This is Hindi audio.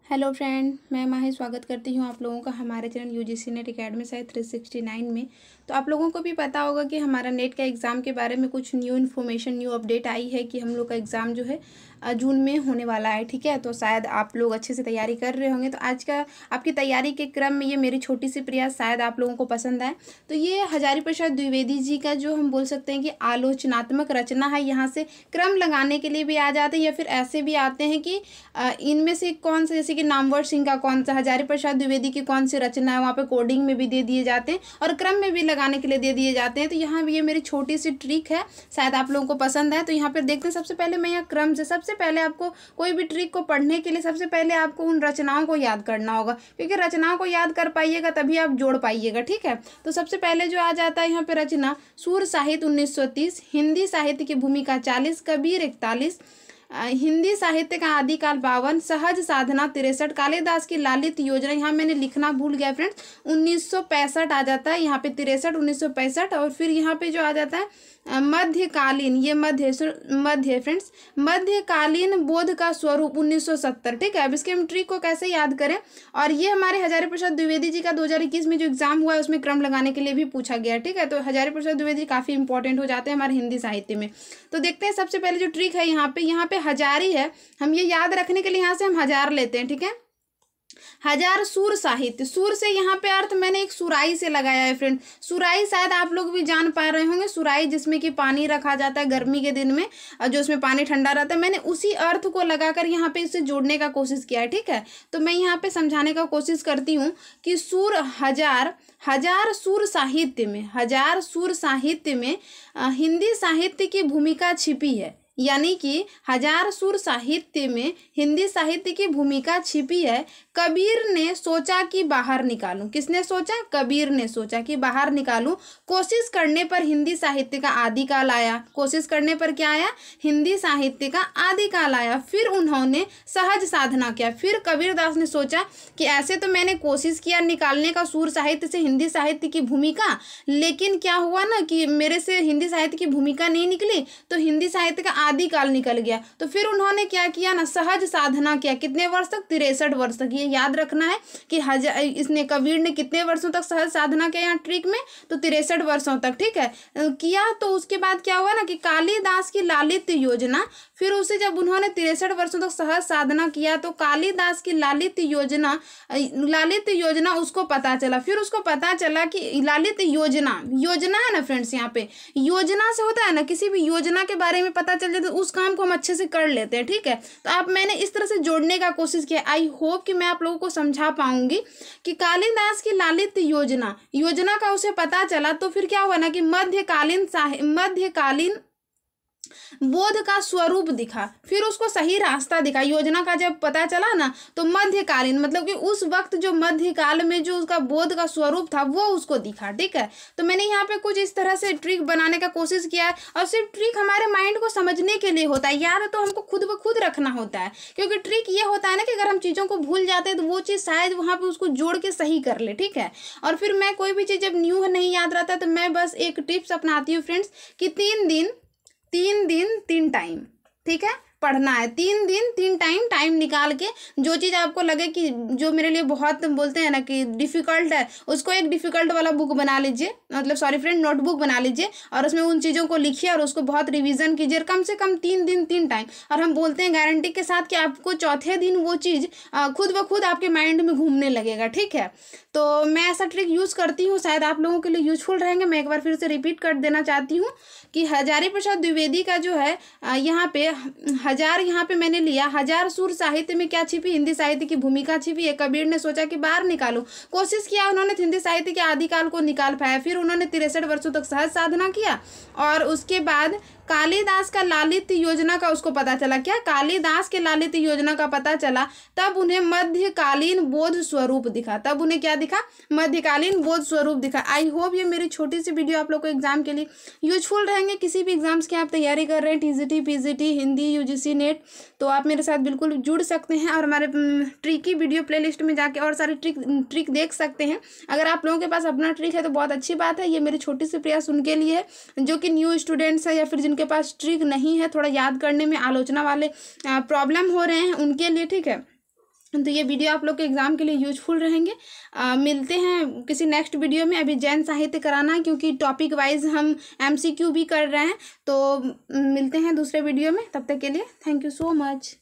हेलो फ्रेंड, मैं माही स्वागत करती हूँ आप लोगों का हमारे channel UGC net academy site 369 में। तो आप लोगों को भी पता होगा कि हमारा नेट का एग्ज़ाम के बारे में कुछ न्यू इन्फॉर्मेशन न्यू अपडेट आई है कि हम लोग का एग्ज़ाम जो है जून में होने वाला है। ठीक है, तो शायद आप लोग अच्छे से तैयारी कर रहे होंगे। तो आज का आपकी तैयारी के क्रम में ये मेरी छोटी सी प्रयास शायद आप लोगों को पसंद आए। तो ये हजारी प्रसाद द्विवेदी जी का जो हम बोल सकते हैं कि आलोचनात्मक रचना है। यहाँ से क्रम लगाने के लिए भी आ जाते हैं या फिर ऐसे भी आते हैं कि इनमें से कौन सा, जैसे कि नामवर सिंह का कौन सा, हजारी प्रसाद द्विवेदी की कौन सी रचना है, वहाँ पे कोडिंग में भी दे दिए जाते हैं और क्रम में भी लगाने के लिए दे दिए जाते हैं। तो यहाँ भी ये मेरी छोटी सी ट्रिक है, शायद आप लोगों को पसंद है। तो यहाँ पर देखते हैं, सबसे पहले मैं यहाँ क्रम से सबसे पहले आपको कोई भी ट्रिक को पढ़ने के लिए सबसे पहले आपको उन रचनाओं को याद करना होगा, क्योंकि रचनाओं को याद कर पाइएगा तभी आप जोड़ पाइएगा। ठीक है, तो सबसे पहले जो आ जाता है यहाँ पे रचना, सूर साहित्य 1930, हिंदी साहित्य की भूमिका 40, कबीर 41, हिंदी साहित्य का आदिकाल 52, सहज साधना 63, कालिदास की लालित योजना, यहाँ मैंने लिखना भूल गया फ्रेंड्स, 1965 आ जाता है यहाँ पे 63 1965। और फिर यहाँ पे जो आ जाता है मध्यकालीन, ये मध्य फ्रेंड्स, मध्यकालीन बोध का स्वरूप 1970। ठीक है, अब इसके हम ट्रिक को कैसे याद करें। और ये हमारे हजारी प्रसाद द्विवेदी जी का 2021 में जो एग्जाम हुआ है उसमें क्रम लगाने के लिए भी पूछा गया। ठीक है, तो हजारी प्रसाद द्विवेदी काफ़ी इंपॉर्टेंट हो जाते हैं हमारे हिंदी साहित्य में। तो देखते हैं, सबसे पहले जो ट्रिक है यहाँ पे हजारी है, हम ये याद रखने के लिए यहाँ से हम हजार लेते हैं। ठीक है, हजार सूर साहित्य, सूर से यहाँ पे अर्थ मैंने एक सुराई से लगाया है फ्रेंड। सुराई शायद आप लोग भी जान पा रहे होंगे, सुराई जिसमें कि पानी रखा जाता है गर्मी के दिन में, जो उसमें पानी ठंडा रहता है। मैंने उसी अर्थ को लगाकर यहाँ पे इसे जोड़ने का कोशिश किया है। ठीक है, तो मैं यहाँ पे समझाने का कोशिश करती हूँ कि सूर हजार सूर साहित्य में, हजार सूर साहित्य में हिंदी साहित्य की भूमिका छिपी है। यानी कि हजार सूर साहित्य में हिंदी साहित्य की भूमिका छिपी है। कबीर ने सोचा कि बाहर निकालूं, किसने सोचा? कबीर ने सोचा कि बाहर निकालूं। कोशिश करने पर हिंदी साहित्य का आदिकाल आया, कोशिश करने पर क्या आया? हिंदी साहित्य का आदिकाल आया। फिर उन्होंने सहज साधना किया। फिर कबीरदास ने सोचा कि ऐसे तो मैंने कोशिश किया निकालने का सूर साहित्य से हिंदी साहित्य की भूमिका, लेकिन क्या हुआ ना कि मेरे से हिंदी साहित्य की भूमिका नहीं निकली, तो हिंदी साहित्य का आदिकाल निकल गया। तो फिर उन्होंने क्या किया ना, सहज साधना किया। कितने वर्ष तक? 63 वर्ष तक। ये याद रखना है कि इसने, कबीर ने कितने वर्षों तक सहज साधना किया यहाँ ट्रिक में? तो 63 वर्षों तक। ठीक है, किया। तो उसके बाद क्या हुआ ना कि कालिदास की लालित योजना, फिर उसे जब उन्होंने 63 वर्षों तक सहज साधना किया तो कालिदास की लालित योजना उसको पता चला। फिर उसको पता चला कि लालित योजना है ना फ्रेंड्स, यहाँ पे योजना से होता है ना, किसी भी योजना के बारे में पता चल जाता है उस काम को हम अच्छे से कर लेते हैं। ठीक है, तो अब मैंने इस तरह से जोड़ने का कोशिश किया। आई होप कि मैं आप लोगों को समझा पाऊंगी कि कालिदास की लालित योजना का उसे पता चला। तो फिर क्या हुआ ना कि मध्यकालीन बोध का स्वरूप दिखा, फिर उसको सही रास्ता दिखा। योजना का जब पता चला ना तो मध्यकालीन, मतलब कि उस वक्त जो मध्यकाल में जो उसका बोध का स्वरूप था वो उसको दिखा। ठीक है, तो मैंने यहाँ पे कुछ इस तरह से ट्रिक बनाने का कोशिश किया है। और सिर्फ ट्रिक हमारे माइंड को समझने के लिए होता है, यार तो हमको खुद ब खुद रखना होता है। क्योंकि ट्रिक ये होता है ना कि अगर हम चीज़ों को भूल जाते हैं तो वो चीज़ शायद वहाँ पर उसको जोड़ के सही कर ले। ठीक है, और फिर मैं कोई भी चीज़ जब न्यू नहीं याद रहता तो मैं बस एक टिप्स अपनाती हूँ फ्रेंड्स कि 3 दिन 3 टाइम, ठीक है, पढ़ना है। 3 दिन 3 टाइम निकाल के जो चीज़ आपको लगे कि जो मेरे लिए बहुत बोलते हैं ना कि डिफ़िकल्ट है, उसको एक डिफ़िकल्ट वाला बुक बना लीजिए, मतलब सॉरी फ्रेंड नोटबुक बना लीजिए और उसमें उन चीज़ों को लिखिए और उसको बहुत रिवीजन कीजिए कम से कम 3 दिन 3 टाइम। और हम बोलते हैं गारंटी के साथ कि आपको चौथे दिन वो चीज़ खुद ब खुद आपके माइंड में घूमने लगेगा। ठीक है, तो मैं ऐसा ट्रिक यूज़ करती हूँ, शायद आप लोगों के लिए यूजफुल रहेंगे। मैं एक बार फिर से रिपीट कर देना चाहती हूँ कि हजारी प्रसाद द्विवेदी का जो है यहाँ पे हजार, यहाँ पे मैंने लिया हजार सूर साहित्य में क्या छिपी? हिंदी साहित्य की भूमिका छिपी है। कबीर ने सोचा कि बाहर निकालो, कोशिश किया, उन्होंने हिंदी साहित्य के आदिकाल को निकाल पाया। फिर उन्होंने 63 वर्षों तक सहज साधना किया और उसके बाद कालिदास का लालित योजना का उसको पता चला। क्या? कालिदास के लालित योजना का पता चला। तब उन्हें मध्यकालीन बोध स्वरूप दिखा। तब उन्हें क्या दिखा? मध्यकालीन बोध स्वरूप दिखा। आई होप ये मेरी छोटी सी वीडियो आप लोग को एग्जाम के लिए यूजफुल रहेंगे। किसी भी एग्जाम्स की आप तैयारी कर रहे हैं, TGT, PGT, Hindi, UGC net, तो आप मेरे साथ बिल्कुल जुड़ सकते हैं और हमारे ट्रिक की वीडियो प्लेलिस्ट में जाके और सारी ट्रिक देख सकते हैं। अगर आप लोगों के पास अपना ट्रिक है तो बहुत अच्छी बात है। ये मेरी छोटी सी प्रयास उनके लिए है जो कि न्यू स्टूडेंट्स है या फिर जिनके पास ट्रिक नहीं है, थोड़ा याद करने में आलोचना वाले प्रॉब्लम हो रहे हैं, उनके लिए। ठीक है, तो ये वीडियो आप लोग के एग्ज़ाम के लिए यूजफुल रहेंगे। मिलते हैं किसी नेक्स्ट वीडियो में। अभी जैन साहित्य कराना है क्योंकि टॉपिक वाइज हम MCQ भी कर रहे हैं। तो मिलते हैं दूसरे वीडियो में, तब तक के लिए थैंक यू सो मच।